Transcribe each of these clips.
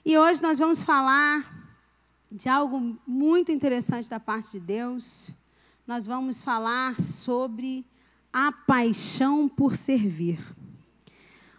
E hoje nós vamos falar de algo muito interessante da parte de Deus. Nós vamos falar sobre a paixão por servir.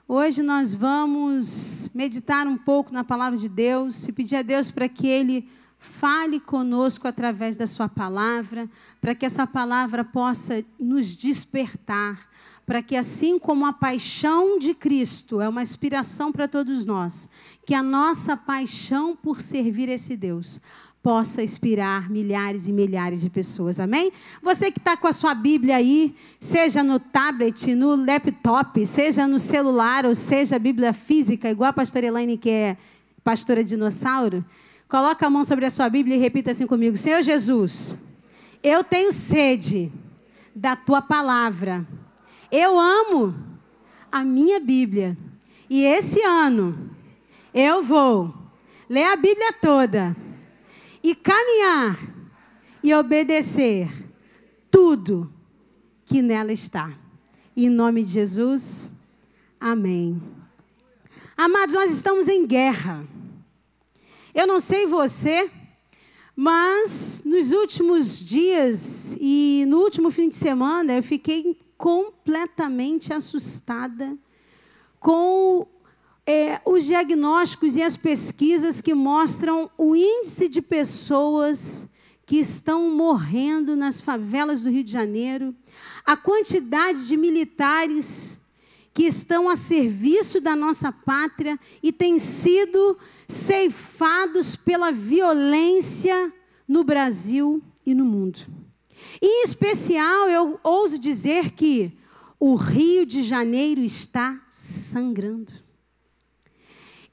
Hoje nós vamos meditar um pouco na palavra de Deus e pedir a Deus para que Ele fale conosco através da sua palavra, para que essa palavra possa nos despertar, para que assim como a paixão de Cristo é uma inspiração para todos nós, que a nossa paixão por servir esse Deus possa inspirar milhares e milhares de pessoas, amém? Você que está com a sua Bíblia aí, seja no tablet, no laptop, seja no celular, ou seja a Bíblia física, igual a pastora Elaine, que é pastora dinossauro, coloca a mão sobre a sua Bíblia e repita assim comigo: Senhor Jesus, eu tenho sede da tua palavra. Eu amo a minha Bíblia. E esse ano eu vou ler a Bíblia toda e caminhar e obedecer tudo que nela está. Em nome de Jesus, amém. Amados, nós estamos em guerra. Eu não sei você, mas nos últimos dias e no último fim de semana eu fiquei completamente assustada com os diagnósticos e as pesquisas que mostram o índice de pessoas que estão morrendo nas favelas do Rio de Janeiro, a quantidade de militares que estão a serviço da nossa pátria e têm sido ceifados pela violência no Brasil e no mundo. Em especial, eu ouso dizer que o Rio de Janeiro está sangrando.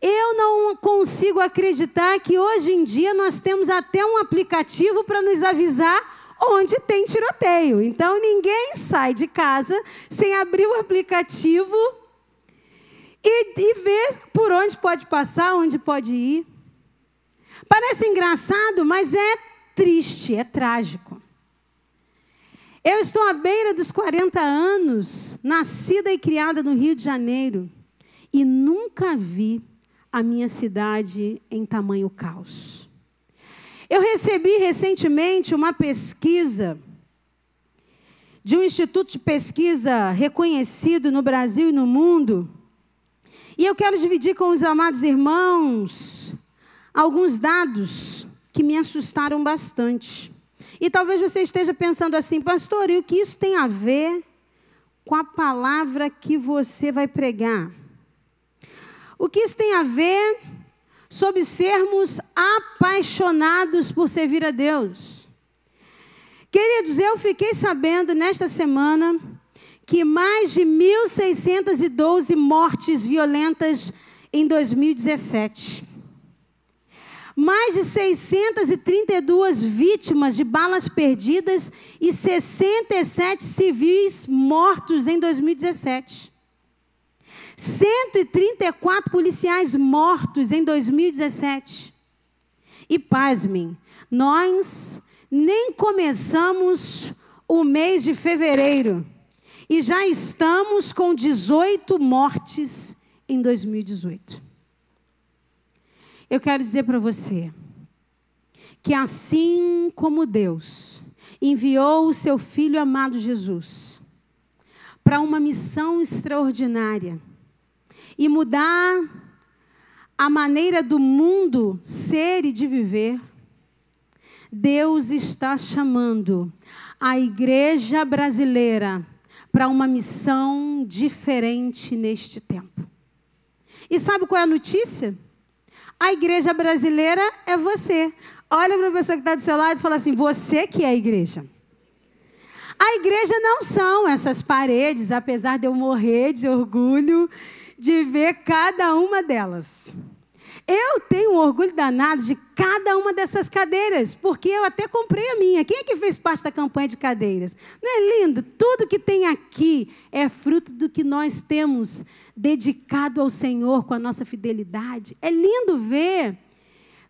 Eu não consigo acreditar que hoje em dia nós temos até um aplicativo para nos avisar onde tem tiroteio. Então, ninguém sai de casa sem abrir o aplicativo e ver por onde pode passar, onde pode ir. Parece engraçado, mas é triste, é trágico. Eu estou à beira dos 40 anos, nascida e criada no Rio de Janeiro, e nunca vi a minha cidade em tamanho caos. Eu recebi recentemente uma pesquisa de um instituto de pesquisa reconhecido no Brasil e no mundo, e eu quero dividir com os amados irmãos alguns dados que me assustaram bastante. E talvez você esteja pensando assim: pastor, e o que isso tem a ver com a palavra que você vai pregar? O que isso tem a ver sobre sermos apaixonados por servir a Deus? Queridos, eu fiquei sabendo nesta semana que mais de 1.612 mortes violentas em 2017. Mais de 632 vítimas de balas perdidas e 67 civis mortos em 2017. 134 policiais mortos em 2017. E pasmem, nós nem começamos o mês de fevereiro e já estamos com 18 mortes em 2018. Eu quero dizer para você que assim como Deus enviou o seu Filho amado Jesus para uma missão extraordinária e mudar a maneira do mundo ser e de viver, Deus está chamando a igreja brasileira para uma missão diferente neste tempo. E sabe qual é a notícia? A igreja brasileira é você. Olha para a pessoa que está do seu lado e fala assim: você que é a igreja. A igreja não são essas paredes, apesar de eu morrer de orgulho de ver cada uma delas. Eu tenho um orgulho danado de cada uma dessas cadeiras, porque eu até comprei a minha. Quem é que fez parte da campanha de cadeiras? Não é lindo? Tudo que tem aqui é fruto do que nós temos dedicado ao Senhor com a nossa fidelidade. É lindo ver,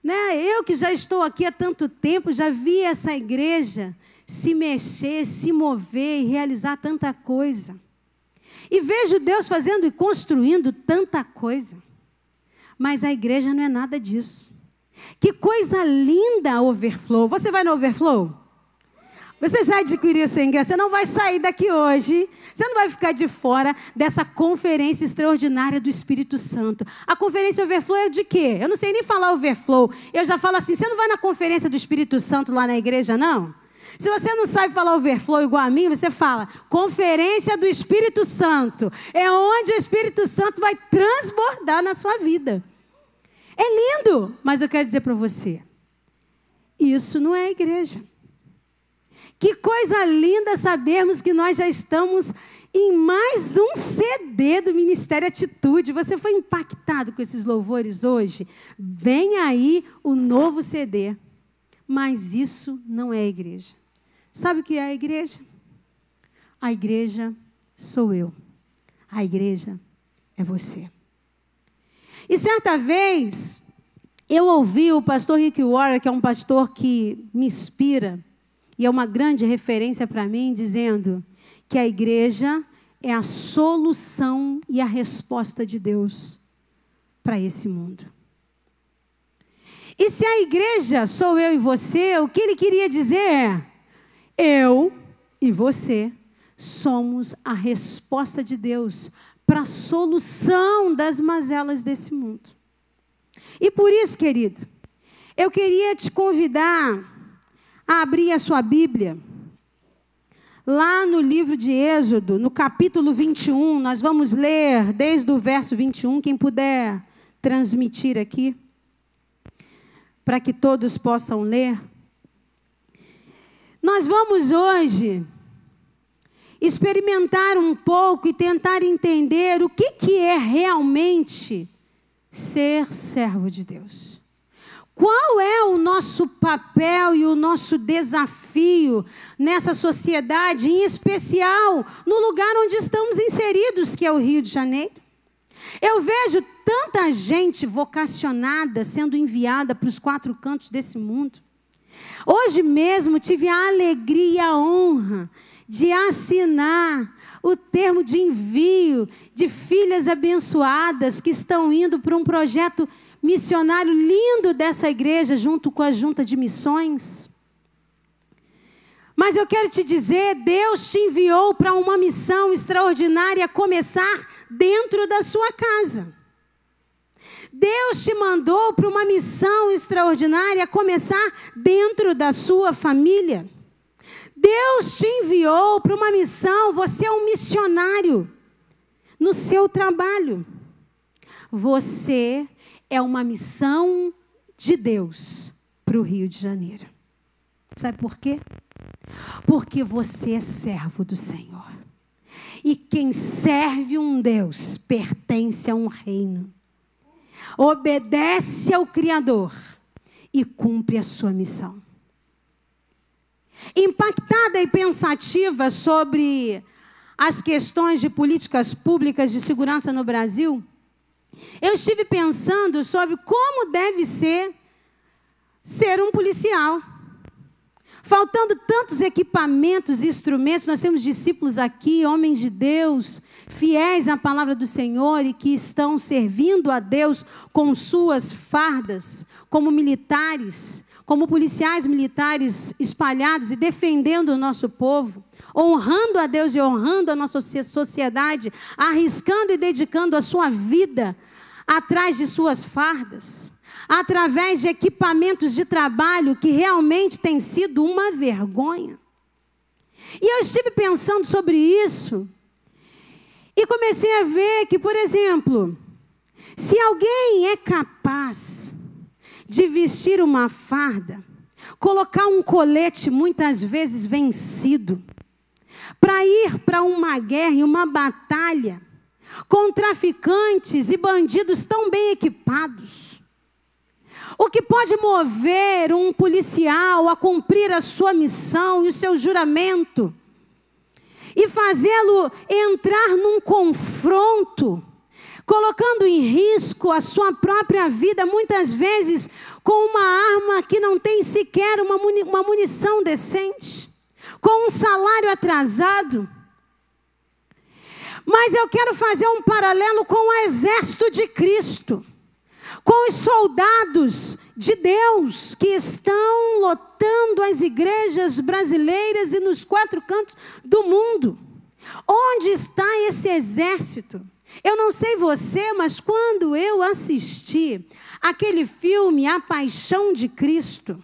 né? Eu que já estou aqui há tanto tempo, já vi essa igreja se mexer, se mover e realizar tanta coisa. E vejo Deus fazendo e construindo tanta coisa. Mas a igreja não é nada disso. Que coisa linda a Overflow. Você vai no Overflow? Você já adquiriu seu ingresso? Você não vai sair daqui hoje. Você não vai ficar de fora dessa conferência extraordinária do Espírito Santo. A conferência Overflow é de quê? Eu não sei nem falar Overflow. Eu já falo assim, você não vai na conferência do Espírito Santo lá na igreja, não? Se você não sabe falar Overflow igual a mim, você fala conferência do Espírito Santo. É onde o Espírito Santo vai transbordar na sua vida. É lindo, mas eu quero dizer para você, isso não é a igreja. Que coisa linda sabermos que nós já estamos em mais um CD do Ministério Atitude. Você foi impactado com esses louvores hoje? Vem aí o novo CD. Mas isso não é a igreja. Sabe o que é a igreja? A igreja sou eu. A igreja é você. E certa vez, eu ouvi o pastor Rick Warren, que é um pastor que me inspira, e é uma grande referência para mim, dizendo que a igreja é a solução e a resposta de Deus para esse mundo. E se a igreja sou eu e você, o que ele queria dizer é, eu e você somos a resposta de Deus para a solução das mazelas desse mundo. E por isso, querido, eu queria te convidar a abrir a sua Bíblia. Lá no livro de Êxodo, no capítulo 21, nós vamos ler desde o verso 21, quem puder transmitir aqui, para que todos possam ler. Nós vamos hoje experimentar um pouco e tentar entender o que é realmente ser servo de Deus. Qual é o nosso papel e o nosso desafio nessa sociedade, em especial no lugar onde estamos inseridos, que é o Rio de Janeiro? Eu vejo tanta gente vocacionada sendo enviada para os 4 cantos desse mundo. Hoje mesmo tive a alegria e a honra de assinar o termo de envio de filhas abençoadas que estão indo para um projeto missionário lindo dessa igreja, junto com a Junta de Missões. Mas eu quero te dizer, Deus te enviou para uma missão extraordinária, a começar dentro da sua casa. Deus te mandou para uma missão extraordinária, a começar dentro da sua família. Deus te enviou para uma missão, você é um missionário no seu trabalho. Você é uma missão de Deus para o Rio de Janeiro. Sabe por quê? Porque você é servo do Senhor. E quem serve um Deus pertence a um reino. Obedece ao Criador e cumpre a sua missão. Impactada e pensativa sobre as questões de políticas públicas de segurança no Brasil, eu estive pensando sobre como deve ser um policial. Faltando tantos equipamentos e instrumentos, nós temos discípulos aqui, homens de Deus, fiéis à palavra do Senhor e que estão servindo a Deus com suas fardas, como militares, como policiais militares espalhados e defendendo o nosso povo, honrando a Deus e honrando a nossa sociedade, arriscando e dedicando a sua vida atrás de suas fardas, através de equipamentos de trabalho que realmente tem sido uma vergonha. E eu estive pensando sobre isso e comecei a ver que, por exemplo, se alguém é capaz de vestir uma farda, colocar um colete muitas vezes vencido, para ir para uma guerra e uma batalha, com traficantes e bandidos tão bem equipados, o que pode mover um policial a cumprir a sua missão e o seu juramento, e fazê-lo entrar num confronto, colocando em risco a sua própria vida, muitas vezes com uma arma que não tem sequer uma munição decente, com um salário atrasado. Mas eu quero fazer um paralelo com o exército de Cristo. com os soldados de Deus que estão lotando as igrejas brasileiras e nos 4 cantos do mundo. Onde está esse exército? Eu não sei você, mas quando eu assisti aquele filme A Paixão de Cristo,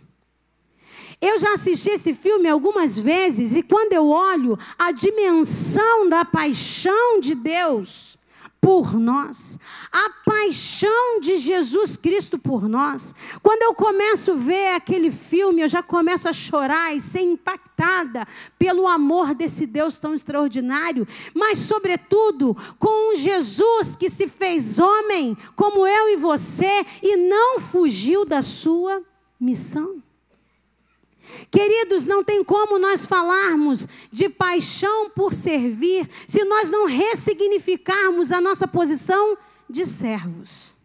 eu já assisti esse filme algumas vezes e quando eu olho a dimensão da paixão de Deus por nós, a paixão de Jesus Cristo por nós, quando eu começo a ver aquele filme, eu já começo a chorar e ser impactada pelo amor desse Deus tão extraordinário, mas sobretudo com um Jesus que se fez homem como eu e você e não fugiu da sua missão. Queridos, não tem como nós falarmos de paixão por servir se nós não ressignificarmos a nossa posição de servos.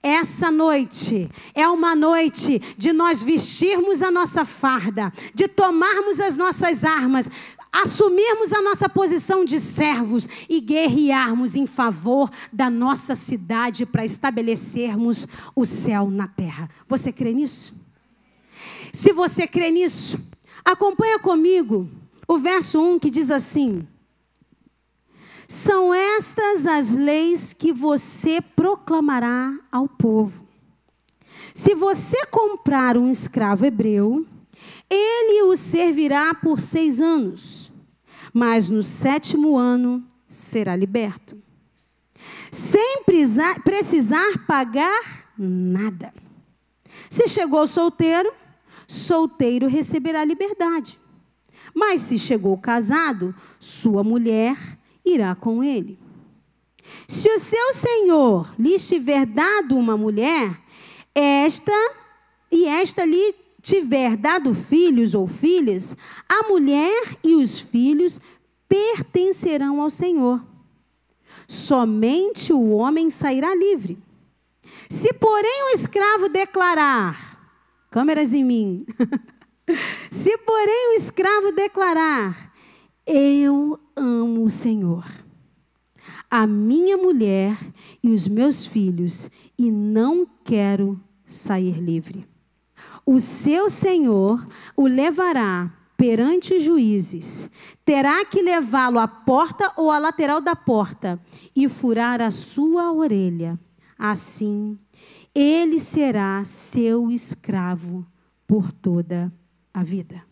Essa noite é uma noite de nós vestirmos a nossa farda, de tomarmos as nossas armas, assumirmos a nossa posição de servos e guerrearmos em favor da nossa cidade para estabelecermos o céu na terra. Você crê nisso? Se você crê nisso, acompanha comigo o verso 1 que diz assim: são estas as leis que você proclamará ao povo. Se você comprar um escravo hebreu, ele o servirá por 6 anos, mas no 7º ano será liberto, sem precisar pagar nada. Se chegou solteiro, solteiro receberá liberdade. Mas se chegou casado, sua mulher irá com ele. Se o seu senhor lhe tiver dado uma mulher, esta lhe tiver dado filhos ou filhas, a mulher e os filhos pertencerão ao Senhor. Somente o homem sairá livre. Se, porém, o escravo declarar, câmeras em mim. Se, porém, o escravo declarar, eu amo o Senhor, a minha mulher e os meus filhos, e não quero sair livre, o seu senhor o levará perante os juízes, terá que levá-lo à porta ou à lateral da porta e furar a sua orelha. Assim, ele será seu escravo por toda a vida.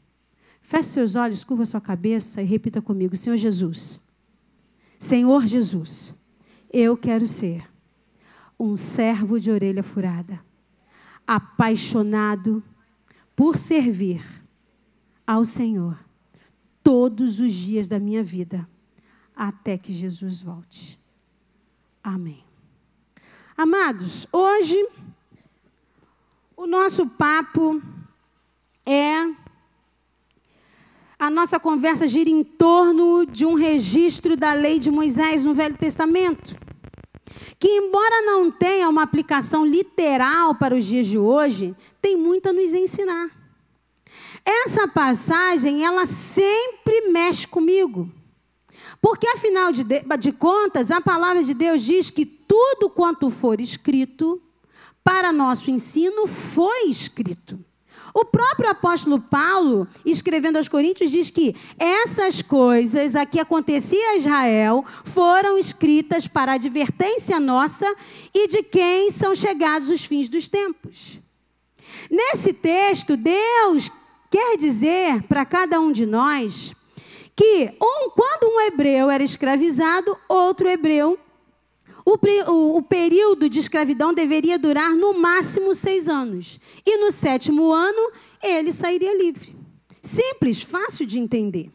Feche seus olhos, curva sua cabeça e repita comigo: Senhor Jesus, Senhor Jesus, eu quero ser um servo de orelha furada, apaixonado por servir ao Senhor todos os dias da minha vida, até que Jesus volte. Amém. Amados, hoje o nosso papo a nossa conversa gira em torno de um registro da lei de Moisés no Velho Testamento, que embora não tenha uma aplicação literal para os dias de hoje, tem muito a nos ensinar. Essa passagem, ela sempre mexe comigo. Porque, afinal de contas, a palavra de Deus diz que tudo quanto for escrito, para nosso ensino, foi escrito. O próprio apóstolo Paulo, escrevendo aos Coríntios, diz que essas coisas a que acontecia a Israel foram escritas para a advertência nossa e de quem são chegados os fins dos tempos. Nesse texto, Deus quer dizer para cada um de nós que quando um hebreu era escravizado, outro hebreu, o período de escravidão deveria durar no máximo 6 anos. E no 7º ano, ele sairia livre. Simples, fácil de entender.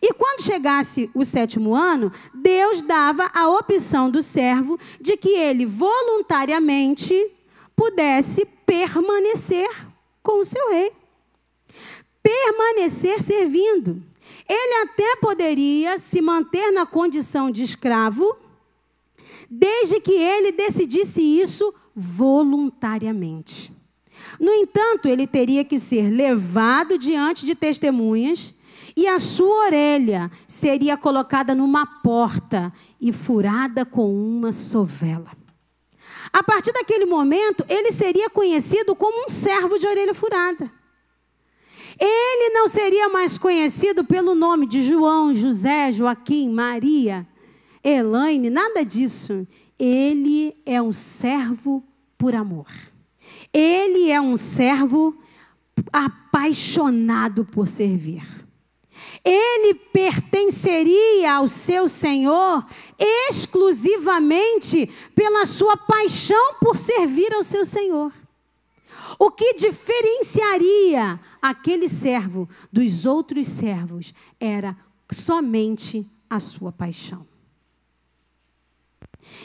E quando chegasse o 7º ano, Deus dava a opção do servo de que ele voluntariamente pudesse permanecer com o seu rei. Permanecer servindo. Ele até poderia se manter na condição de escravo, desde que ele decidisse isso voluntariamente. No entanto, ele teria que ser levado diante de testemunhas e a sua orelha seria colocada numa porta e furada com uma sovela. A partir daquele momento, ele seria conhecido como um servo de orelha furada. Ele não seria mais conhecido pelo nome de João, José, Joaquim, Maria, Elaine, nada disso. Ele é um servo por amor. Ele é um servo apaixonado por servir. Ele pertenceria ao seu Senhor exclusivamente pela sua paixão por servir ao seu Senhor. O que diferenciaria aquele servo dos outros servos era somente a sua paixão.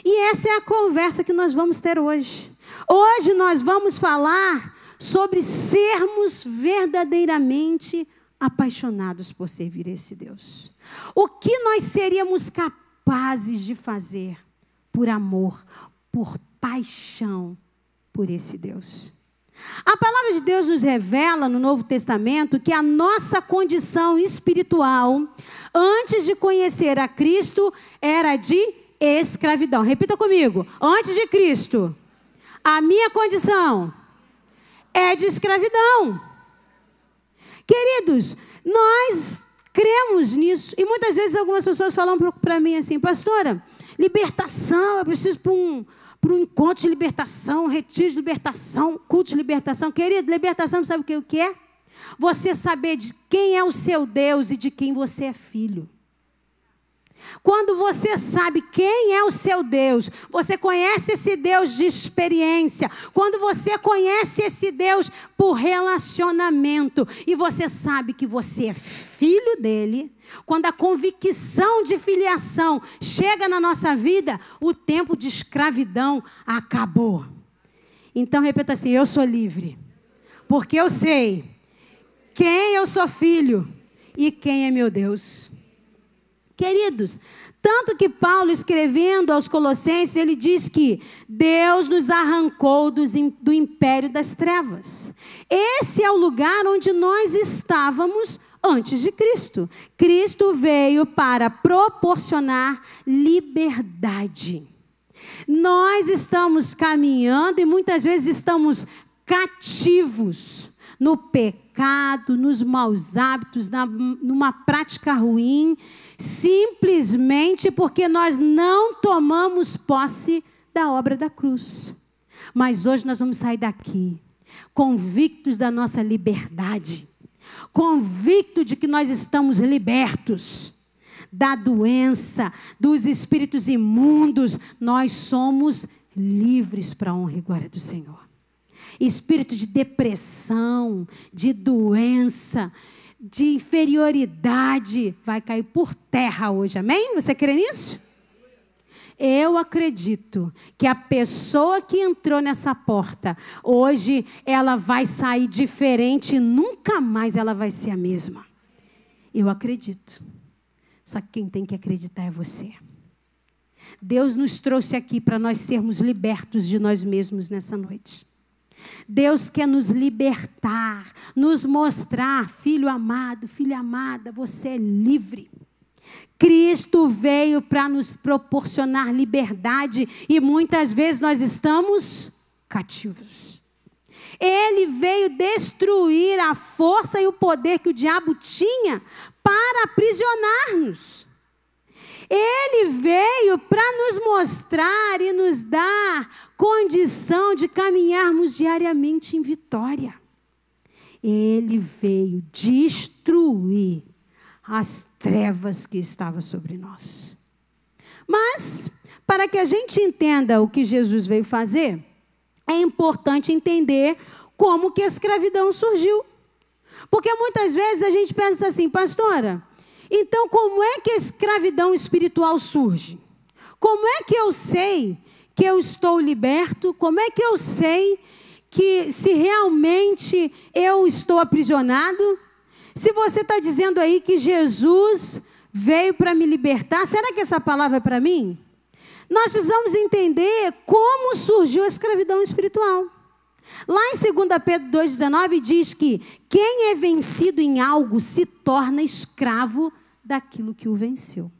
E essa é a conversa que nós vamos ter hoje. Hoje nós vamos falar sobre sermos verdadeiramente apaixonados por servir esse Deus. O que nós seríamos capazes de fazer por amor, por paixão por esse Deus? A palavra de Deus nos revela no Novo Testamento que a nossa condição espiritual, antes de conhecer a Cristo, era de escravidão. Repita comigo. Antes de Cristo, a minha condição é de escravidão. Queridos, nós cremos nisso. E muitas vezes algumas pessoas falam para mim assim: pastora, libertação, eu preciso para um encontro de libertação, um retiro de libertação, culto de libertação. Querido, libertação sabe o que é? Você saber de quem é o seu Deus e de quem você é filho. Quando você sabe quem é o seu Deus, você conhece esse Deus de experiência. Quando você conhece esse Deus por relacionamento e você sabe que você é filho dele, quando a convicção de filiação chega na nossa vida, o tempo de escravidão acabou. Então repita assim: eu sou livre, porque eu sei quem eu sou filho e quem é meu Deus. Queridos, tanto que Paulo, escrevendo aos Colossenses, ele diz que Deus nos arrancou do império das trevas. Esse é o lugar onde nós estávamos antes de Cristo. Cristo veio para proporcionar liberdade. Nós estamos caminhando e muitas vezes estamos cativos no pecado, nos maus hábitos, numa prática ruim, simplesmente porque nós não tomamos posse da obra da cruz. Mas hoje nós vamos sair daqui convictos da nossa liberdade, convictos de que nós estamos libertos da doença, dos espíritos imundos. Nós somos livres para a honra e glória do Senhor. Espírito de depressão, de doença, de inferioridade vai cair por terra hoje, amém? Você crê nisso? Eu acredito que a pessoa que entrou nessa porta, hoje ela vai sair diferente e nunca mais ela vai ser a mesma. Eu acredito. Só que quem tem que acreditar é você. Deus nos trouxe aqui para nós sermos libertos de nós mesmos nessa noite. Deus quer nos libertar, nos mostrar: filho amado, filha amada, você é livre. Cristo veio para nos proporcionar liberdade e muitas vezes nós estamos cativos. Ele veio destruir a força e o poder que o diabo tinha para aprisionar-nos. Ele veio para nos mostrar e nos dar condição de caminharmos diariamente em vitória. Ele veio destruir as trevas que estavam sobre nós. Mas, para que a gente entenda o que Jesus veio fazer, é importante entender como que a escravidão surgiu. Porque muitas vezes a gente pensa assim: pastora, então como é que a escravidão espiritual surge? Como é que eu sei que eu estou liberto? Como é que eu sei que se realmente eu estou aprisionado? Se você está dizendo aí que Jesus veio para me libertar, será que essa palavra é para mim? Nós precisamos entender como surgiu a escravidão espiritual. Lá em 2 Pedro 2,19 diz que quem é vencido em algo se torna escravo daquilo que o venceu.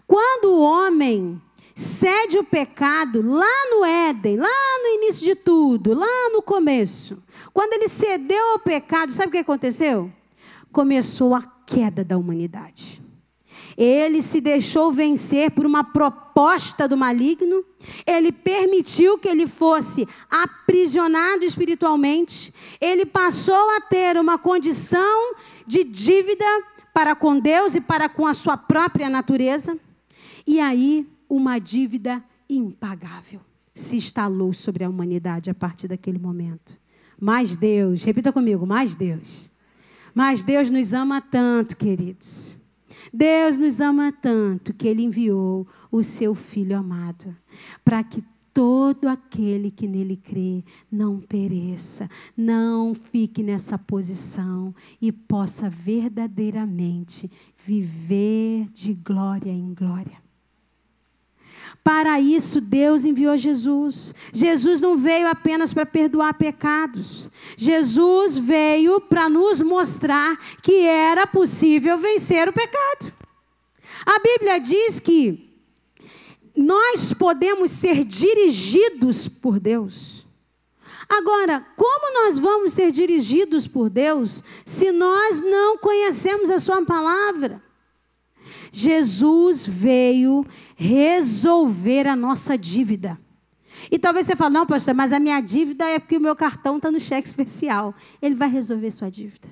Quando o homem cede o pecado lá no Éden, lá no início de tudo, lá no começo. Quando ele cedeu ao pecado, sabe o que aconteceu? Começou a queda da humanidade. Ele se deixou vencer por uma proposta do maligno. Ele permitiu que ele fosse aprisionado espiritualmente. Ele passou a ter uma condição de dívida para com Deus e para com a sua própria natureza. E aí, uma dívida impagável se instalou sobre a humanidade a partir daquele momento. Mas Deus, repita comigo, mas Deus nos ama tanto, queridos. Deus nos ama tanto que Ele enviou o seu Filho amado para que todo aquele que nele crê não pereça, não fique nessa posição e possa verdadeiramente viver de glória em glória. Para isso, Deus enviou Jesus. Jesus não veio apenas para perdoar pecados. Jesus veio para nos mostrar que era possível vencer o pecado. A Bíblia diz que nós podemos ser dirigidos por Deus. Agora, como nós vamos ser dirigidos por Deus se nós não conhecemos a sua palavra? Jesus veio resolver a nossa dívida. E talvez você fale, não, pastor, mas a minha dívida é porque o meu cartão está no cheque especial. Ele vai resolver sua dívida.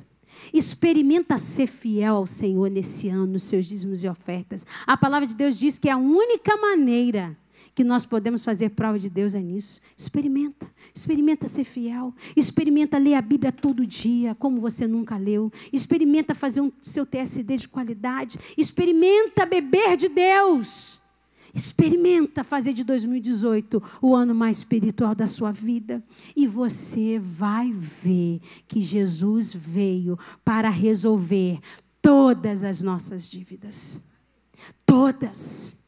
Experimenta ser fiel ao Senhor nesse ano, nos seus dízimos e ofertas. A palavra de Deus diz que a única maneira que nós podemos fazer prova de Deus é nisso. Experimenta ser fiel. Experimenta ler a Bíblia todo dia, como você nunca leu. Experimenta fazer seu TSD de qualidade. Experimenta beber de Deus. Experimenta fazer de 2018 o ano mais espiritual da sua vida. E você vai ver que Jesus veio para resolver todas as nossas dívidas. Todas.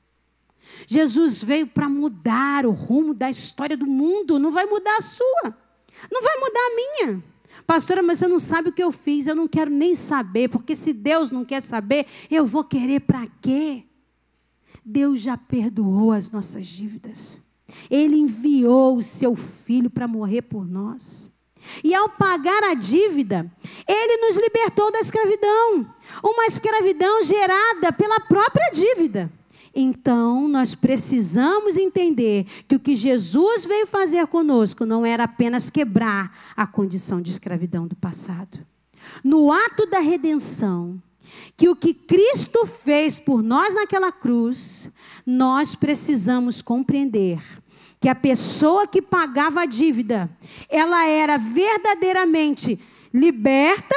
Jesus veio para mudar o rumo da história do mundo. Não vai mudar a sua. Não vai mudar a minha. Pastora, mas você não sabe o que eu fiz. Eu não quero nem saber. Porque se Deus não quer saber, eu vou querer para quê? Deus já perdoou as nossas dívidas. Ele enviou o seu Filho para morrer por nós. E ao pagar a dívida, Ele nos libertou da escravidão. Uma escravidão gerada pela própria dívida. Então, nós precisamos entender que o que Jesus veio fazer conosco não era apenas quebrar a condição de escravidão do passado. No ato da redenção, que o que Cristo fez por nós naquela cruz, nós precisamos compreender que a pessoa que pagava a dívida, ela era verdadeiramente liberta,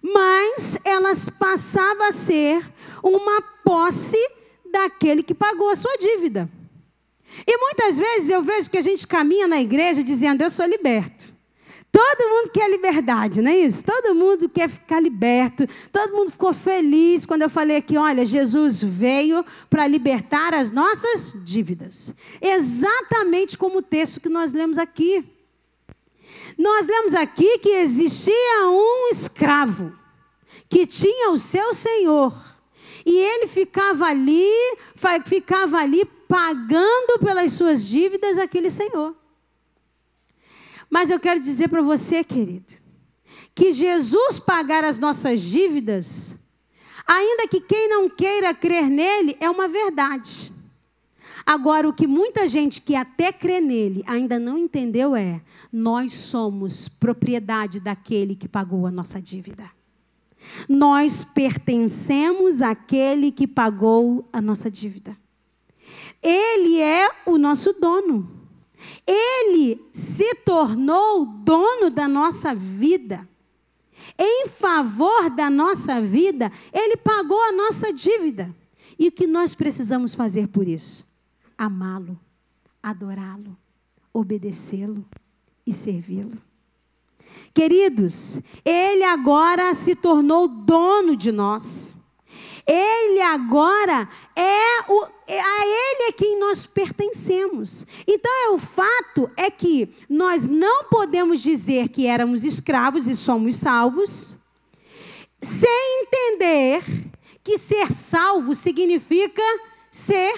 mas ela passava a ser uma posse daquele que pagou a sua dívida. E muitas vezes eu vejo que a gente caminha na igreja dizendo, eu sou liberto. Todo mundo quer liberdade, não é isso? Todo mundo quer ficar liberto. Todo mundo ficou feliz quando eu falei aqui, olha, Jesus veio para libertar as nossas dívidas. Exatamente como o texto que nós lemos aqui. Nós lemos aqui que existia um escravo que tinha o seu senhor. E ele ficava ali pagando pelas suas dívidas aquele senhor. Mas eu quero dizer para você, querido, que Jesus pagar as nossas dívidas, ainda que quem não queira crer nele, é uma verdade. Agora, o que muita gente que até crê nele ainda não entendeu é, nós somos propriedade daquele que pagou a nossa dívida. Nós pertencemos àquele que pagou a nossa dívida. Ele é o nosso dono. Ele se tornou dono da nossa vida. Em favor da nossa vida, Ele pagou a nossa dívida. E o que nós precisamos fazer por isso? Amá-lo, adorá-lo, obedecê-lo e servi-lo. Queridos, Ele agora se tornou dono de nós. Ele agora a Ele é quem nós pertencemos. Então, o fato é que nós não podemos dizer que éramos escravos e somos salvos, sem entender que ser salvo significa ser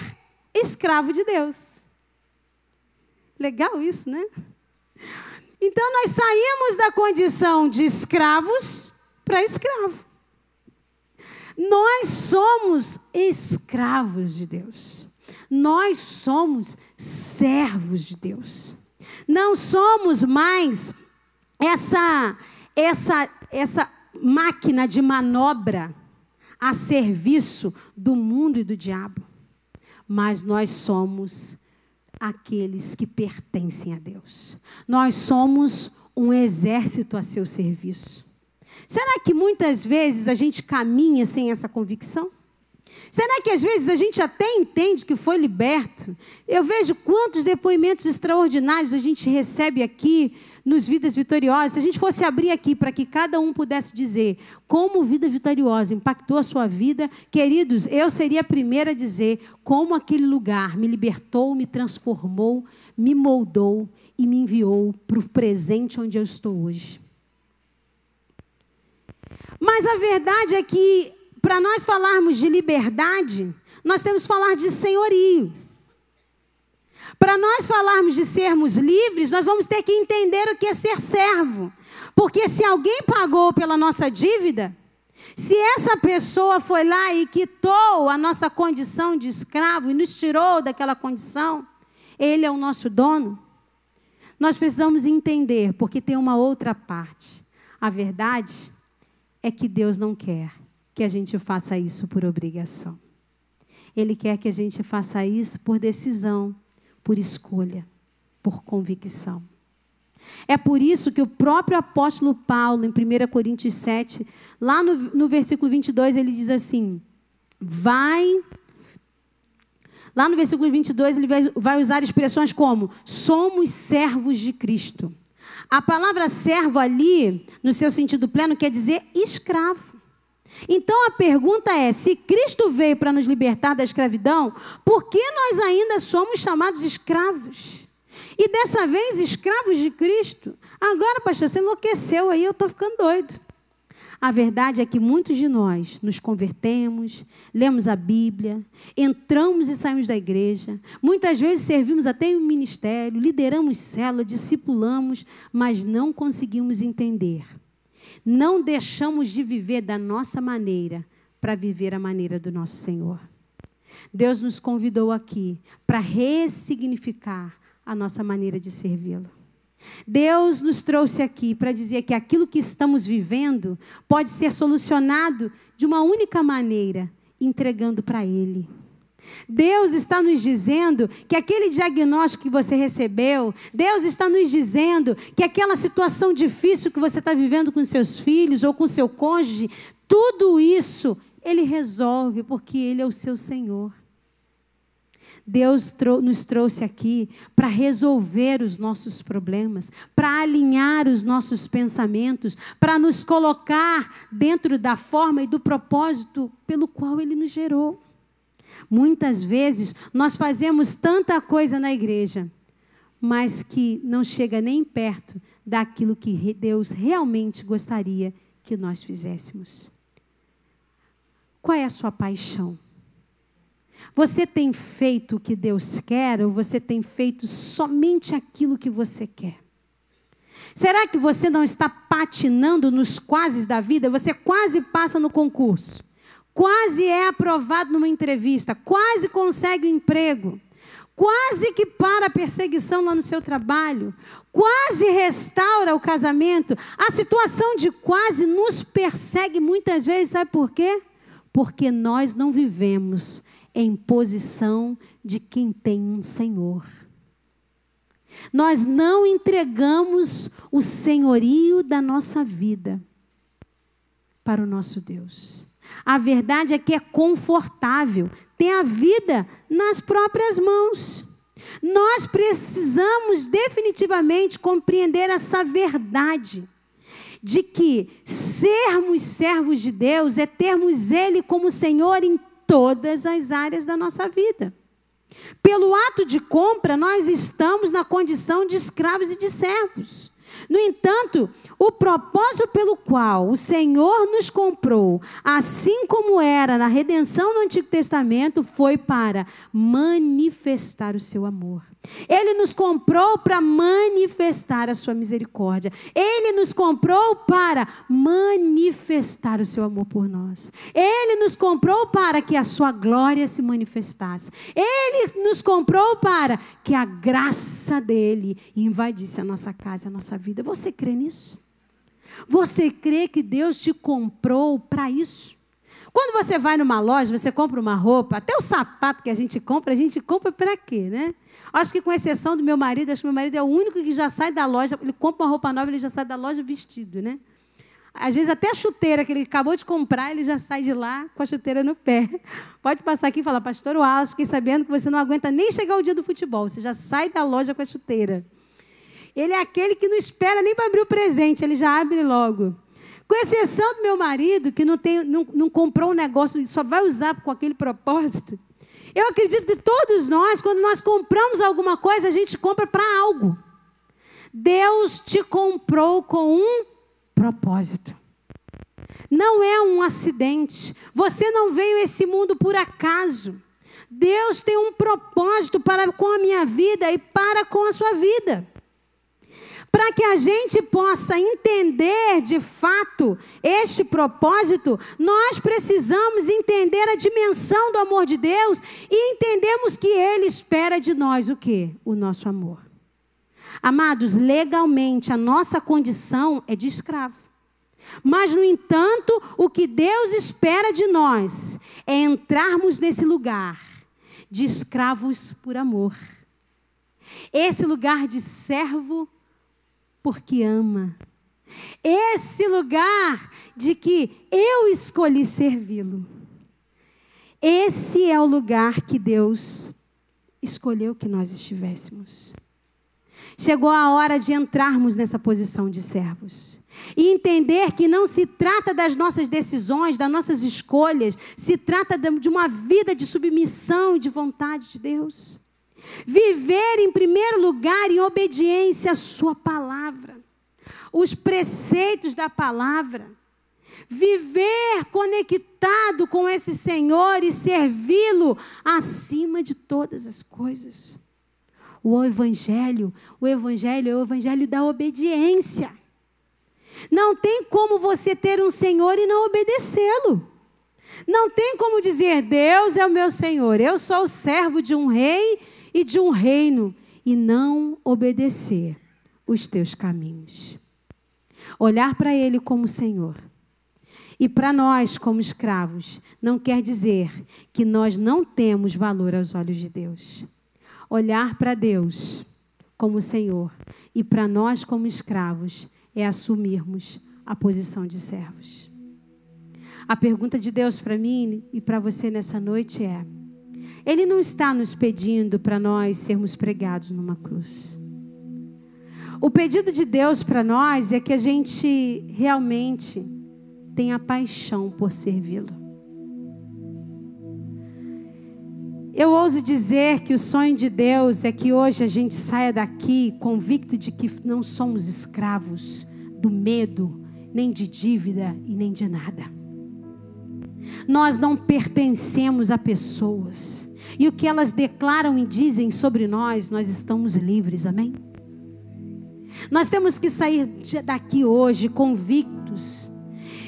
escravo de Deus. Legal isso, né? Então, nós saímos da condição de escravos para escravo. Nós somos escravos de Deus. Nós somos servos de Deus. Não somos mais essa máquina de manobra a serviço do mundo e do diabo. Mas nós somos aqueles que pertencem a Deus. Nós somos um exército a seu serviço. Será que muitas vezes a gente caminha sem essa convicção? Será que às vezes a gente até entende que foi liberto? Eu vejo quantos depoimentos extraordinários a gente recebe aqui nos Vidas Vitoriosas. Se a gente fosse abrir aqui para que cada um pudesse dizer como Vida Vitoriosa impactou a sua vida, queridos, eu seria a primeira a dizer como aquele lugar me libertou, me transformou, me moldou e me enviou para o presente onde eu estou hoje. Mas a verdade é que, para nós falarmos de liberdade, nós temos que falar de senhorio. Para nós falarmos de sermos livres, nós vamos ter que entender o que é ser servo. Porque se alguém pagou pela nossa dívida, se essa pessoa foi lá e quitou a nossa condição de escravo e nos tirou daquela condição, ele é o nosso dono. Nós precisamos entender, porque tem uma outra parte. A verdade é que Deus não quer que a gente faça isso por obrigação. Ele quer que a gente faça isso por decisão, por escolha, por convicção. É por isso que o próprio apóstolo Paulo, em 1 Coríntios 7, lá no versículo 22, ele diz assim, lá no versículo 22, ele vai usar expressões como, somos servos de Cristo. A palavra servo ali, no seu sentido pleno, quer dizer escravo. Então a pergunta é, se Cristo veio para nos libertar da escravidão, por que nós ainda somos chamados escravos? E dessa vez, escravos de Cristo. Agora, pastor, você enlouqueceu aí, eu estou ficando doido. A verdade é que muitos de nós nos convertemos, lemos a Bíblia, entramos e saímos da igreja, muitas vezes servimos até em um ministério, lideramos célula, discipulamos, mas não conseguimos entender. Não deixamos de viver da nossa maneira para viver a maneira do nosso Senhor. Deus nos convidou aqui para ressignificar a nossa maneira de servi-lo. Deus nos trouxe aqui para dizer que aquilo que estamos vivendo pode ser solucionado de uma única maneira, entregando para Ele. Deus está nos dizendo que aquele diagnóstico que você recebeu, Deus está nos dizendo que aquela situação difícil que você está vivendo com seus filhos ou com seu cônjuge, tudo isso Ele resolve porque Ele é o seu Senhor. Deus nos trouxe aqui para resolver os nossos problemas, para alinhar os nossos pensamentos, para nos colocar dentro da forma e do propósito pelo qual Ele nos gerou. Muitas vezes nós fazemos tanta coisa na igreja, mas que não chega nem perto daquilo que Deus realmente gostaria que nós fizéssemos. Qual é a sua paixão? Você tem feito o que Deus quer ou você tem feito somente aquilo que você quer? Será que você não está patinando nos quases da vida? Você quase passa no concurso, quase é aprovado numa entrevista, quase consegue um emprego, quase que para a perseguição lá no seu trabalho, quase restaura o casamento. A situação de quase nos persegue muitas vezes, sabe por quê? Porque nós não vivemos em posição de quem tem um Senhor. Nós não entregamos o senhorio da nossa vida para o nosso Deus. A verdade é que é confortável ter a vida nas próprias mãos. Nós precisamos definitivamente compreender essa verdade de que sermos servos de Deus é termos Ele como Senhor em todas as áreas da nossa vida. Pelo ato de compra, nós estamos na condição de escravos e de servos. No entanto, o propósito pelo qual o Senhor nos comprou, assim como era na redenção do Antigo Testamento, foi para manifestar o seu amor. Ele nos comprou para manifestar a sua misericórdia. Ele nos comprou para manifestar o seu amor por nós. Ele nos comprou para que a sua glória se manifestasse. Ele nos comprou para que a graça dele invadisse a nossa casa, a nossa vida. Você crê nisso? Você crê que Deus te comprou para isso? Quando você vai numa loja, você compra uma roupa, até o sapato que a gente compra para quê, né? Acho que com exceção do meu marido, acho que meu marido é o único que já sai da loja, ele compra uma roupa nova, ele já sai da loja vestido, né? Às vezes até a chuteira que ele acabou de comprar, ele já sai de lá com a chuteira no pé. Pode passar aqui e falar, pastor Wallace, fiquei sabendo que você não aguenta nem chegar o dia do futebol, você já sai da loja com a chuteira. Ele é aquele que não espera nem para abrir o presente, ele já abre logo. Com exceção do meu marido, que não comprou um negócio e só vai usar com aquele propósito. Eu acredito que todos nós, quando nós compramos alguma coisa, a gente compra para algo. Deus te comprou com um propósito. Não é um acidente. Você não veio a esse mundo por acaso. Deus tem um propósito para com a minha vida e para com a sua vida. Para que a gente possa entender de fato este propósito, nós precisamos entender a dimensão do amor de Deus e entendemos que Ele espera de nós o quê? O nosso amor. Amados, legalmente a nossa condição é de escravo. Mas, no entanto, o que Deus espera de nós é entrarmos nesse lugar de escravos por amor. Esse lugar de servo porque ama. Esse lugar de que eu escolhi servi-lo. Esse é o lugar que Deus escolheu que nós estivéssemos. Chegou a hora de entrarmos nessa posição de servos. E entender que não se trata das nossas decisões, das nossas escolhas, se trata de uma vida de submissão e de vontade de Deus. Viver em primeiro lugar em obediência à sua palavra, os preceitos da palavra, viver conectado com esse Senhor e servi-lo acima de todas as coisas. O Evangelho é o Evangelho da obediência. Não tem como você ter um Senhor e não obedecê-lo. Não tem como dizer, Deus é o meu Senhor, eu sou o servo de um rei e de um reino, e não obedecer os teus caminhos. Olhar para Ele como Senhor e para nós como escravos não quer dizer que nós não temos valor aos olhos de Deus. Olhar para Deus como Senhor e para nós como escravos é assumirmos a posição de servos. A pergunta de Deus para mim e para você nessa noite é: Ele não está nos pedindo para nós sermos pregados numa cruz. O pedido de Deus para nós é que a gente realmente tenha paixão por servi-lo. Eu ouso dizer que o sonho de Deus é que hoje a gente saia daqui convicto de que não somos escravos do medo, nem de dívida e nem de nada. Nós não pertencemos a pessoas. E o que elas declaram e dizem sobre nós, nós estamos livres, amém? Nós temos que sair daqui hoje convictos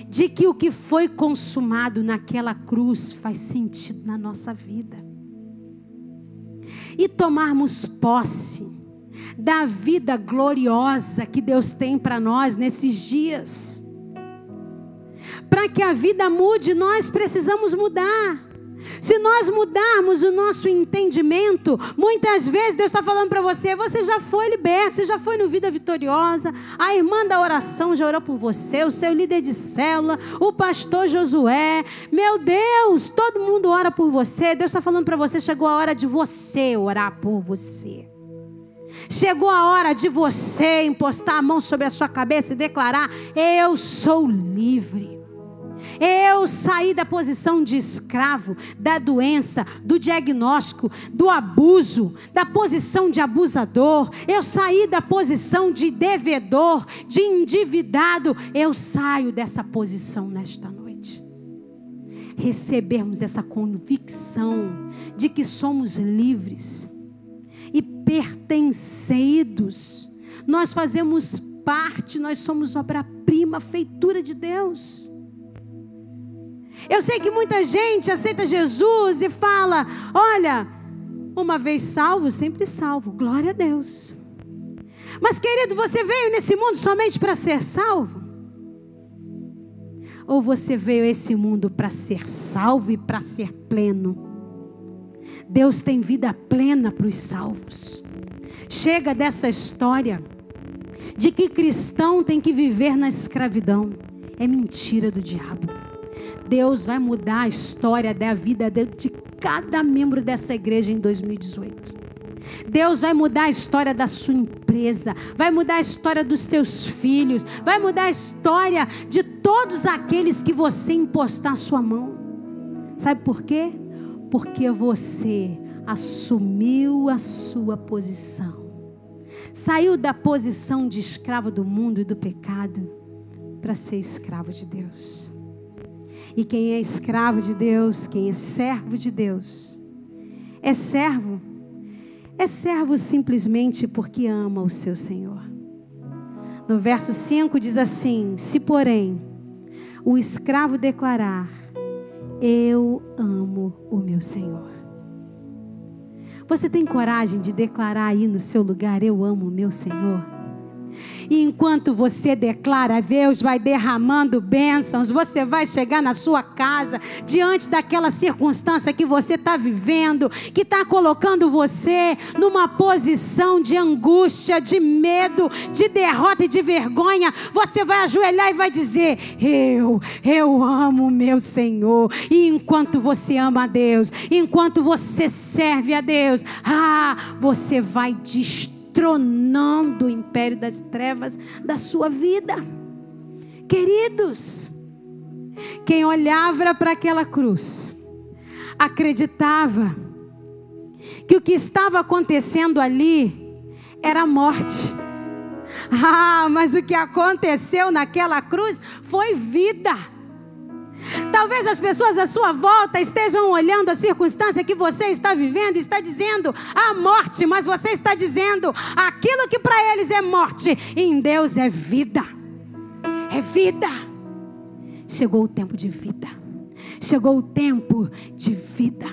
de que o que foi consumado naquela cruz faz sentido na nossa vida. E tomarmos posse da vida gloriosa que Deus tem para nós nesses dias. Para que a vida mude, nós precisamos mudar. Se nós mudarmos o nosso entendimento, muitas vezes Deus está falando para você, você já foi liberto, você já foi no Vida Vitoriosa, a irmã da oração já orou por você, o seu líder de célula, o pastor Josué, meu Deus, todo mundo ora por você. Deus está falando para você, chegou a hora de você orar por você. Chegou a hora de você encostar a mão sobre a sua cabeça e declarar, eu sou livre. Eu saí da posição de escravo, da doença, do diagnóstico, do abuso, da posição de abusador. Eu saí da posição de devedor, de endividado. Eu saio dessa posição nesta noite. Recebermos essa convicção de que somos livres e pertencidos. Nós fazemos parte, nós somos obra-prima, feitura de Deus. Eu sei que muita gente aceita Jesus e fala: olha, uma vez salvo, sempre salvo. Glória a Deus. Mas, querido, você veio nesse mundo somente para ser salvo? Ou você veio a esse mundo para ser salvo e para ser pleno? Deus tem vida plena para os salvos. Chega dessa história de que cristão tem que viver na escravidão. É mentira do diabo. Deus vai mudar a história da vida de cada membro dessa igreja em 2018. Deus vai mudar a história da sua empresa, vai mudar a história dos seus filhos, vai mudar a história de todos aqueles que você encostar a sua mão. Sabe por quê? Porque você assumiu a sua posição. Saiu da posição de escravo do mundo e do pecado para ser escravo de Deus. E quem é escravo de Deus, quem é servo de Deus, é servo simplesmente porque ama o seu Senhor. No verso 5 diz assim: se porém o escravo declarar: eu amo o meu Senhor. Você tem coragem de declarar aí no seu lugar: eu amo o meu Senhor? E enquanto você declara, Deus vai derramando bênçãos. Você vai chegar na sua casa, diante daquela circunstância que você está vivendo, que está colocando você numa posição de angústia, de medo, de derrota e de vergonha. Você vai ajoelhar e vai dizer: eu amo o meu Senhor. E enquanto você ama a Deus, enquanto você serve a Deus, você vai destronando o império das trevas da sua vida. Queridos, quem olhava para aquela cruz acreditava que o que estava acontecendo ali era a morte. Mas o que aconteceu naquela cruz foi vida. Talvez as pessoas à sua volta estejam olhando a circunstância que você está vivendo e está dizendo a morte, mas você está dizendo aquilo que para eles é morte, em Deus é vida. É vida. Chegou o tempo de vida. Chegou o tempo de vida.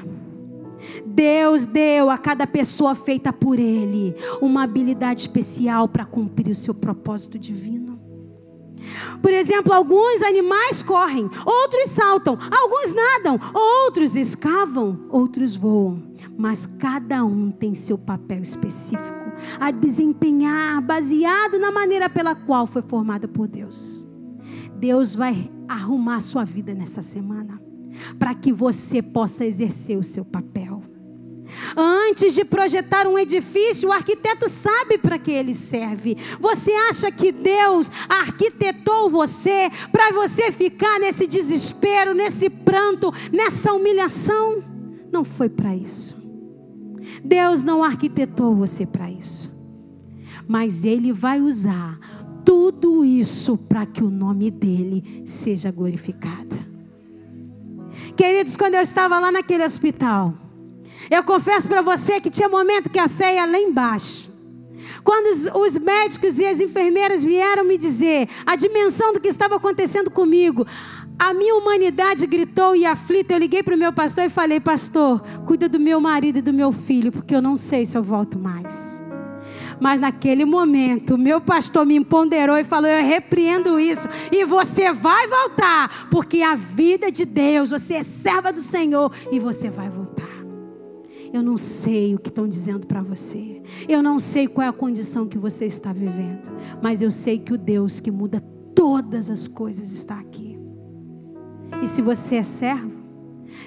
Deus deu a cada pessoa feita por Ele uma habilidade especial para cumprir o seu propósito divino. Por exemplo, alguns animais correm, outros saltam, alguns nadam, outros escavam, outros voam. Mas cada um tem seu papel específico a desempenhar, baseado na maneira pela qual foi formada por Deus. Deus vai arrumar a sua vida nessa semana, para que você possa exercer o seu papel. Antes de projetar um edifício, o arquiteto sabe para que ele serve. Você acha que Deus arquitetou você para você ficar nesse desespero, nesse pranto, nessa humilhação? Não foi para isso. Deus não arquitetou você para isso. Mas Ele vai usar tudo isso para que o nome dEle seja glorificado. Queridos, quando eu estava lá naquele hospital, eu confesso para você que tinha momento que a fé ia lá embaixo. Quando os médicos e as enfermeiras vieram me dizer a dimensão do que estava acontecendo comigo, a minha humanidade gritou e aflita. Eu liguei para o meu pastor e falei: pastor, cuida do meu marido e do meu filho, porque eu não sei se eu volto mais. Mas naquele momento, o meu pastor me empoderou e falou: eu repreendo isso, e você vai voltar, porque a vida de Deus, você é serva do Senhor, e você vai voltar. Eu não sei o que estão dizendo para você. Eu não sei qual é a condição que você está vivendo. Mas eu sei que o Deus que muda todas as coisas está aqui. E se você é servo,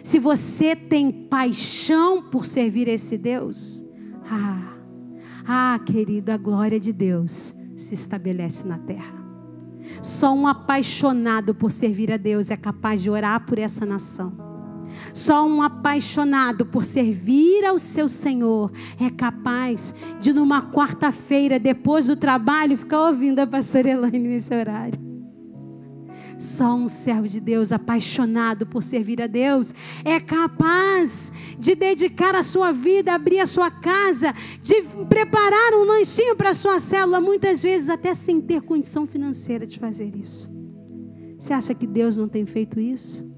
se você tem paixão por servir esse Deus, querido, a glória de Deus se estabelece na terra. Só um apaixonado por servir a Deus é capaz de orar por essa nação. Só um apaixonado por servir ao seu Senhor é capaz de, numa quarta-feira, depois do trabalho, ficar ouvindo a pastora Elaine nesse horário. Só um servo de Deus apaixonado por servir a Deus é capaz de dedicar a sua vida, abrir a sua casa, de preparar um lanchinho para a sua célula, muitas vezes até sem ter condição financeira de fazer isso. Você acha que Deus não tem feito isso?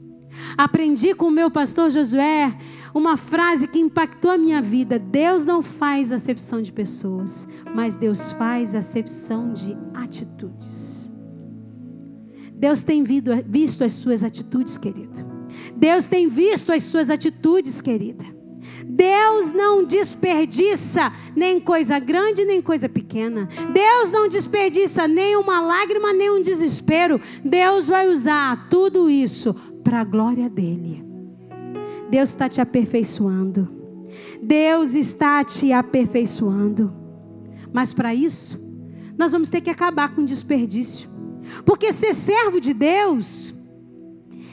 Aprendi com o meu pastor Josué uma frase que impactou a minha vida: Deus não faz acepção de pessoas, mas Deus faz acepção de atitudes. Deus tem visto as suas atitudes, querido. Deus tem visto as suas atitudes, querida. Deus não desperdiça nem coisa grande, nem coisa pequena. Deus não desperdiça nem uma lágrima, nem um desespero. Deus vai usar tudo isso para a glória dele. Deus está te aperfeiçoando. Deus está te aperfeiçoando. Mas para isso, nós vamos ter que acabar com o desperdício. Porque ser servo de Deus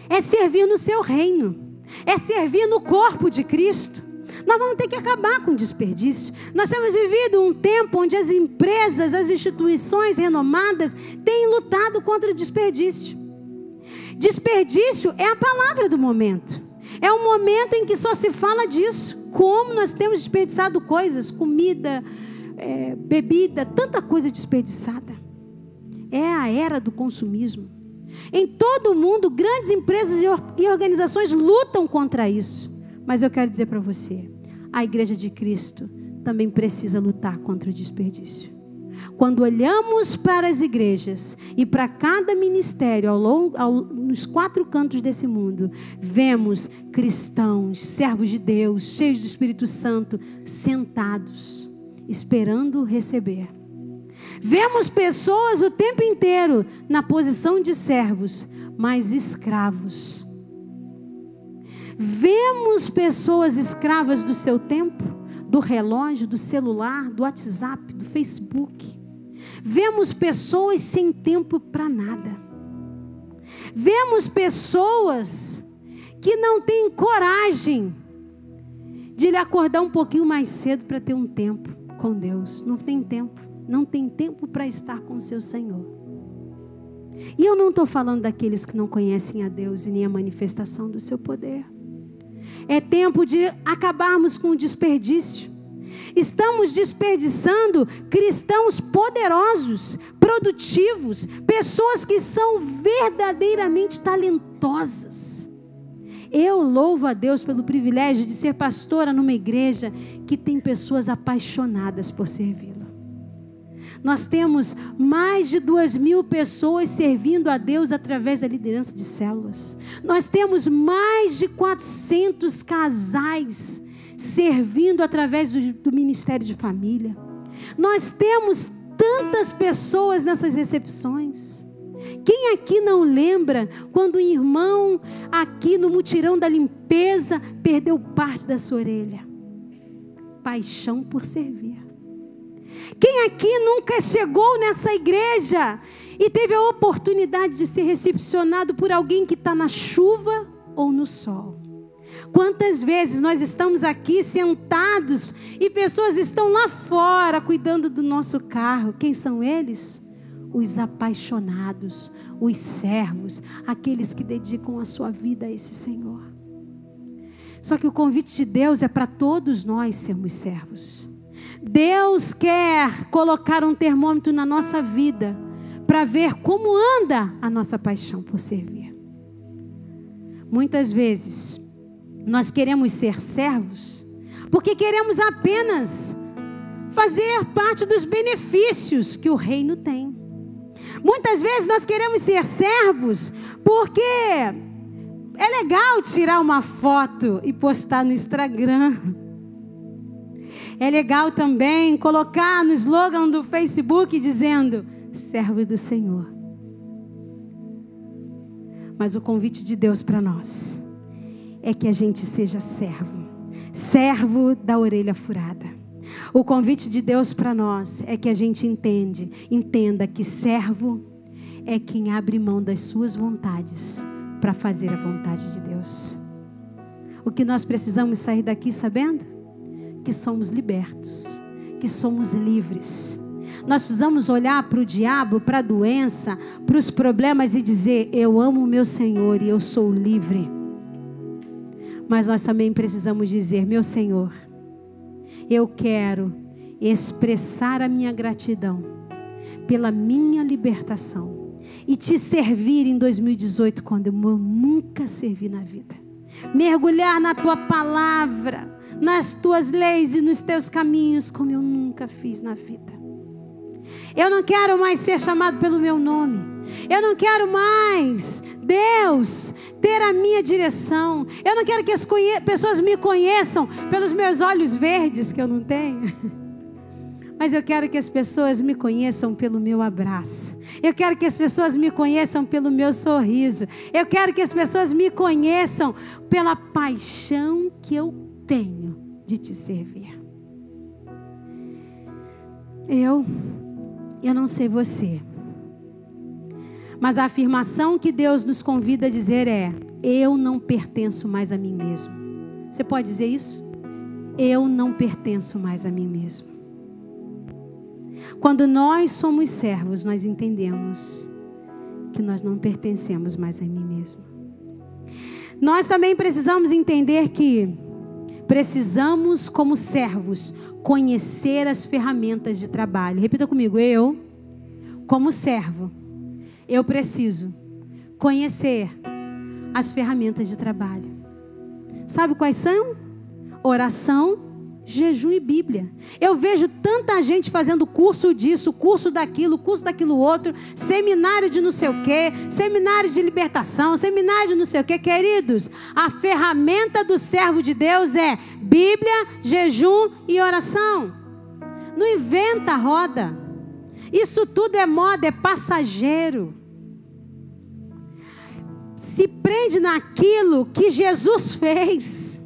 é servir no seu reino, é servir no corpo de Cristo. Nós vamos ter que acabar com o desperdício. Nós temos vivido um tempo onde as empresas, as instituições renomadas têm lutado contra o desperdício. Desperdício é a palavra do momento. É um momento em que só se fala disso. Como nós temos desperdiçado coisas, comida, bebida, tanta coisa desperdiçada. É a era do consumismo. Em todo o mundo, grandes empresas e organizações lutam contra isso. Mas eu quero dizer para você, a Igreja de Cristo também precisa lutar contra o desperdício. Quando olhamos para as igrejas e para cada ministério nos 4 cantos desse mundo, vemos cristãos, servos de Deus, cheios do Espírito Santo, sentados, esperando receber. Vemos pessoas o tempo inteiro na posição de servos, mas escravos. Vemos pessoas escravas do seu tempo, do relógio, do celular, do WhatsApp, do Facebook. Vemos pessoas sem tempo para nada. Vemos pessoas que não têm coragem de lhe acordar um pouquinho mais cedo para ter um tempo com Deus. Não tem tempo. Não tem tempo para estar com o seu Senhor. E eu não estou falando daqueles que não conhecem a Deus e nem a manifestação do seu poder. É tempo de acabarmos com o desperdício. Estamos desperdiçando cristãos poderosos, produtivos, pessoas que são verdadeiramente talentosas. Eu louvo a Deus pelo privilégio de ser pastora numa igreja que tem pessoas apaixonadas por servi-lo. Nós temos mais de 2.000 pessoas servindo a Deus através da liderança de células. Nós temos mais de 400 casais servindo através do Ministério de Família. Nós temos tantas pessoas nessas recepções. Quem aqui não lembra quando um irmão aqui no mutirão da limpeza perdeu parte da sua orelha? Paixão por servir. Quem aqui nunca chegou nessa igreja e teve a oportunidade de ser recepcionado por alguém que está na chuva ou no sol? Quantas vezes nós estamos aqui sentados e pessoas estão lá fora cuidando do nosso carro? Quem são eles? Os apaixonados, os servos, aqueles que dedicam a sua vida a esse Senhor. Só que o convite de Deus é para todos nós sermos servos. Deus quer colocar um termômetro na nossa vida para ver como anda a nossa paixão por servir. Muitas vezes nós queremos ser servos porque queremos apenas fazer parte dos benefícios que o reino tem. Muitas vezes nós queremos ser servos porque é legal tirar uma foto e postar no Instagram. É legal também colocar no slogan do Facebook dizendo: servo do Senhor. Mas o convite de Deus para nós é que a gente seja servo. Servo da orelha furada. O convite de Deus para nós é que a gente entenda que servo é quem abre mão das suas vontades para fazer a vontade de Deus. O que nós precisamos sair daqui sabendo? Que somos libertos, que somos livres. Nós precisamos olhar para o diabo, para a doença, para os problemas e dizer: eu amo o meu Senhor e eu sou livre. Mas nós também precisamos dizer: meu Senhor, eu quero expressar a minha gratidão pela minha libertação e te servir em 2018 quando eu nunca servi na vida. Mergulhar na tua palavra, nas tuas leis e nos teus caminhos como eu nunca fiz na vida. Eu não quero mais ser chamado pelo meu nome. Eu não quero mais, Deus, ter a minha direção. Eu não quero que as pessoas me conheçam pelos meus olhos verdes, que eu não tenho. Mas eu quero que as pessoas me conheçam pelo meu abraço. Eu quero que as pessoas me conheçam pelo meu sorriso. Eu quero que as pessoas me conheçam pela paixão que eu tenho de te servir. Eu não sei você, mas a afirmação que Deus nos convida a dizer é: eu não pertenço mais a mim mesmo. Você pode dizer isso? Eu não pertenço mais a mim mesmo. Quando nós somos servos, nós entendemos que nós não pertencemos mais a mim mesmo. Nós também precisamos entender que precisamos, como servos, conhecer as ferramentas de trabalho. Repita comigo: eu, como servo, eu preciso conhecer as ferramentas de trabalho. Sabe quais são? Oração, jejum e Bíblia. Eu vejo tanta gente fazendo curso disso, curso daquilo outro, seminário de não sei o quê, seminário de libertação, seminário de não sei o quê. Queridos, a ferramenta do servo de Deus é Bíblia, jejum e oração. Não inventa roda. Isso tudo é moda, é passageiro. Se prende naquilo que Jesus fez.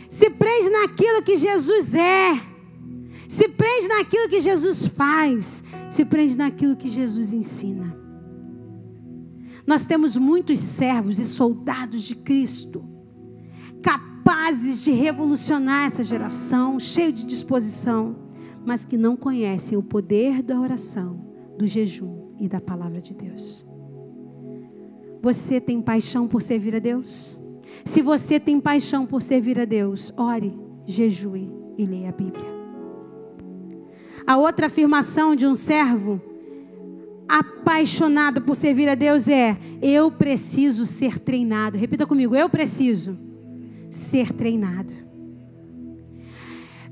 Se prende naquilo que Jesus é. Se prende naquilo que Jesus faz. Se prende naquilo que Jesus ensina. Nós temos muitos servos e soldados de Cristo, capazes de revolucionar essa geração, cheio de disposição, mas que não conhecem o poder da oração, do jejum e da palavra de Deus. Você tem paixão por servir a Deus? Se você tem paixão por servir a Deus, ore, jejue e leia a Bíblia. A outra afirmação de um servo apaixonado por servir a Deus é: eu preciso ser treinado. Repita comigo: eu preciso ser treinado.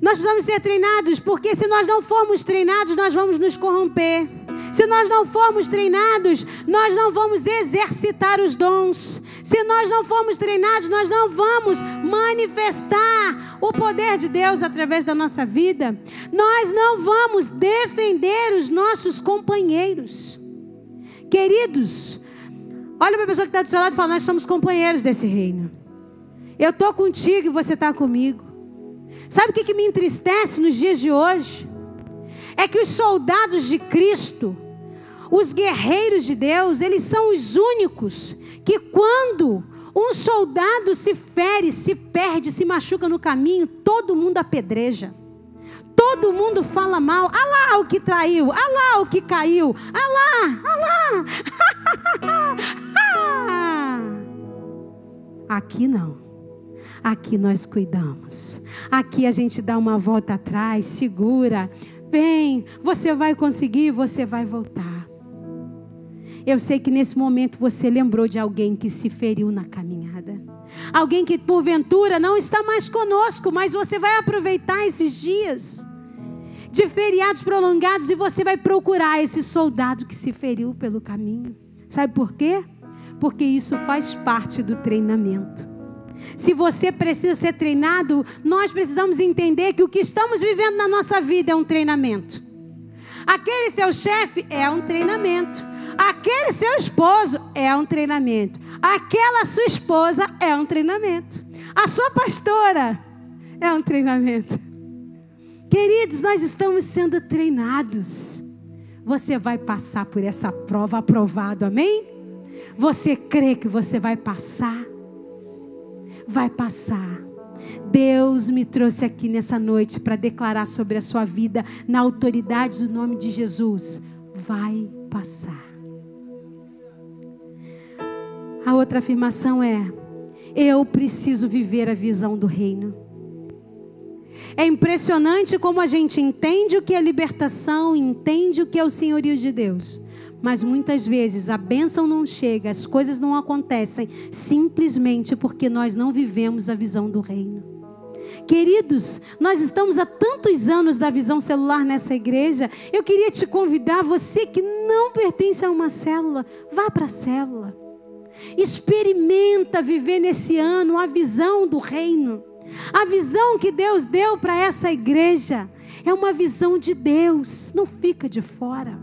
Nós precisamos ser treinados, porque se nós não formos treinados, nós vamos nos corromper. Se nós não formos treinados, nós não vamos exercitar os dons. Se nós não formos treinados, nós não vamos manifestar o poder de Deus através da nossa vida. Nós não vamos defender os nossos companheiros. Queridos, olha para a pessoa que está do seu lado e fala: nós somos companheiros desse reino. Eu estou contigo e você está comigo. Sabe o que me entristece nos dias de hoje? É que os soldados de Cristo, os guerreiros de Deus, eles são os únicos que, quando um soldado se fere, se perde, se machuca no caminho, todo mundo apedreja. Todo mundo fala mal. Ah lá o que traiu, ah lá o que caiu, ah lá. Aqui não. Aqui nós cuidamos. Aqui a gente dá uma volta atrás, segura. Vem, você vai conseguir, você vai voltar. Eu sei que nesse momento você lembrou de alguém que se feriu na caminhada. Alguém que porventura não está mais conosco, mas você vai aproveitar esses dias de feriados prolongados e você vai procurar esse soldado que se feriu pelo caminho. Sabe por quê? Porque isso faz parte do treinamento. Se você precisa ser treinado, nós precisamos entender que o que estamos vivendo na nossa vida é um treinamento. Aquele seu chefe é um treinamento. Aquele seu esposo é um treinamento. Aquela sua esposa é um treinamento. A sua pastora é um treinamento. Queridos, nós estamos sendo treinados você vai passar por essa prova aprovado, amém? Você crê que você vai passar? Vai passar. Deus me trouxe aqui nessa noite para declarar sobre a sua vida, na autoridade do nome de Jesus. Vai passar. A outra afirmação é: eu preciso viver a visão do reino. É impressionante como a gente entende o que é libertação, entende o que é o senhorio de Deus. Mas muitas vezes a bênção não chega, as coisas não acontecem, simplesmente porque nós não vivemos a visão do reino. Queridos, nós estamos há tantos anos da visão celular nessa igreja. Eu queria te convidar, você que não pertence a uma célula, vá para a célula. Experimenta viver nesse ano a visão do reino. A visão que Deus deu para essa igreja é uma visão de Deus, não fica de fora.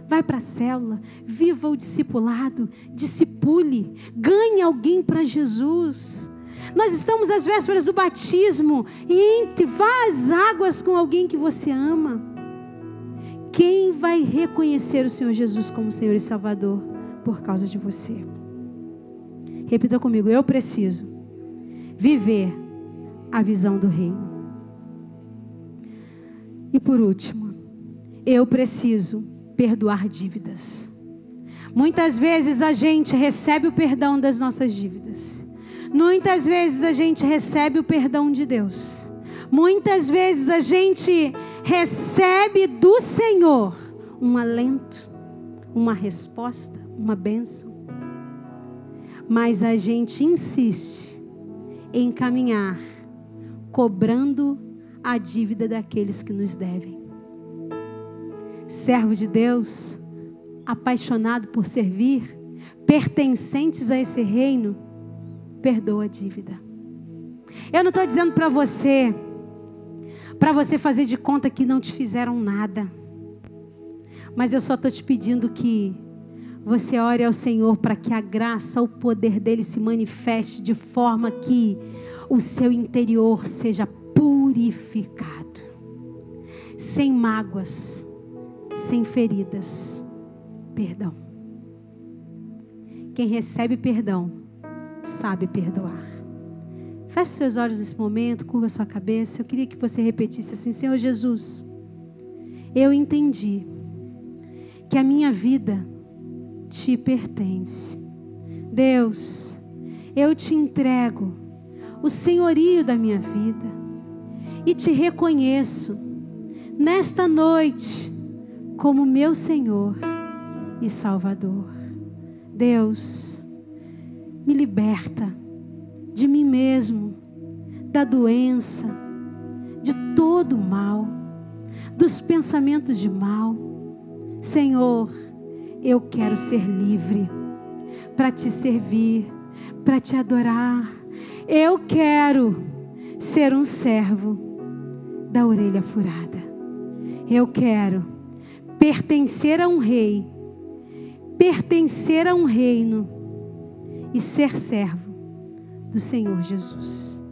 Vai para a célula, viva o discipulado, discipule, ganhe alguém para Jesus. Nós estamos às vésperas do batismo, entre, vá às águas com alguém que você ama. Quem vai reconhecer o Senhor Jesus como Senhor e Salvador por causa de você? Repita comigo: eu preciso viver a visão do reino. E por último, eu preciso perdoar dívidas. Muitas vezes a gente recebe o perdão das nossas dívidas. Muitas vezes a gente recebe o perdão de Deus. Muitas vezes a gente recebe do Senhor um alento, uma resposta, uma bênção. Mas a gente insiste em caminhar cobrando a dívida daqueles que nos devem. Servo de Deus, apaixonado por servir, pertencentes a esse reino, perdoa a dívida. Eu não estou dizendo para você fazer de conta que não te fizeram nada, mas eu só estou te pedindo que você ore ao Senhor para que a graça, o poder dele se manifeste de forma que o seu interior seja purificado, sem mágoas, sem feridas. Perdão. Quem recebe perdão sabe perdoar. Feche seus olhos nesse momento, curva sua cabeça. Eu queria que você repetisse assim: Senhor Jesus, eu entendi que a minha vida te pertence. Deus, eu te entrego o senhorio da minha vida e te reconheço nesta noite como meu Senhor e Salvador. Deus, me liberta de mim mesmo, da doença, de todo o mal, dos pensamentos de mal. Senhor, eu quero ser livre para te servir, para te adorar. Eu quero ser um servo da orelha furada. Eu quero pertencer a um rei, pertencer a um reino e ser servo do Senhor Jesus.